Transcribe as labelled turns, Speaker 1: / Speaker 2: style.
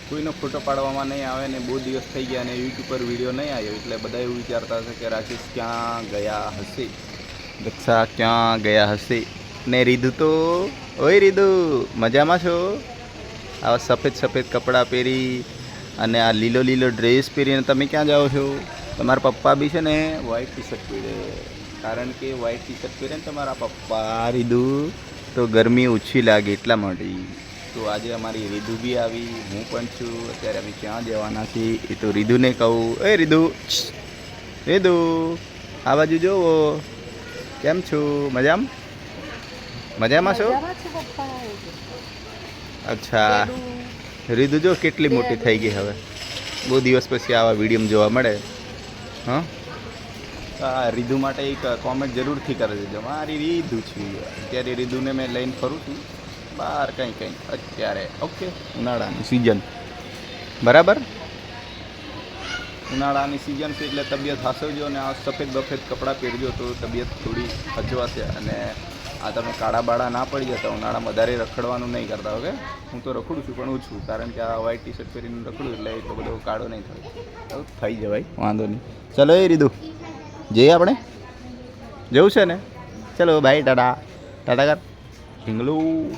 Speaker 1: કોઈનો ફોટો પાડવામાં નહીં આવે ને બહુ દિવસ થઈ ગયા અને યુટ્યુબ પર વિડીયો નહીં આવ્યો એટલે બધા એવું વિચારતા હશે કે રાકેશ ક્યાં ગયા હશે, દક્ષા ક્યાં ગયા હશે. ને રીધુ તો, ઓય રીધુ મજામાં છો? આવા સફેદ સફેદ કપડાં પહેરી અને આ લીલો લીલો ડ્રેસ પહેરીને તમે ક્યાં જાઓ છો? તમારા પપ્પા બી છે ને વ્હાઈટ ટી શર્ટ પહેરે, કારણ કે વ્હાઈટ ટી શર્ટ પહેરે ને તમારા પપ્પા રીધુ તો ગરમી ઓછી લાગે એટલા માટે. તો આજે અમારી રીધુ બી આવી, હું પણ છું. અત્યારે અમે ક્યાં જવાના છીએ એ તો રીધુને કહું. એ રીધુ, રીધુ આ બાજુ જોવો, કેમ છું? મજામાં? મજામાં છો? અચ્છા, રીધુ જો કેટલી મોટી થઈ ગઈ હવે, બહુ દિવસ પછી આવા વિડીયો જોવા મળે. હા, રીધુ માટે એક કોમેન્ટ જરૂરથી કરી દેજો. મારી રીધુ છે, અત્યારે રીધુને મેં લઈને ફરું છું બહાર કંઈ અત્યારે. ઓકે, ઉનાળાની સિઝન બરાબર, ઉનાળાની સિઝન છે એટલે તબિયત હાસવજો અને આ સફેદ બફેદ કપડાં પહેરજો તો તબિયત થોડી હચવાશે. અને આ તમે કાળા બાળા ના પડી જતા, ઉનાળામાં વધારે રખડવાનું નહીં કરતા. ઓકે, હું તો રખડું છું પણ ઓછું, કારણ કે આ વ્હાઈટ ટી શર્ટ પહેરીને રખડું એટલે એટલો બધો કાળો નહીં થાય. થઈ જવાય, વાંધો નહીં. ચલો એ રીધું જઈએ આપણે, જવું છે ને? ચલો બાય, ટાટા ટાટા કર ઢીંગલું.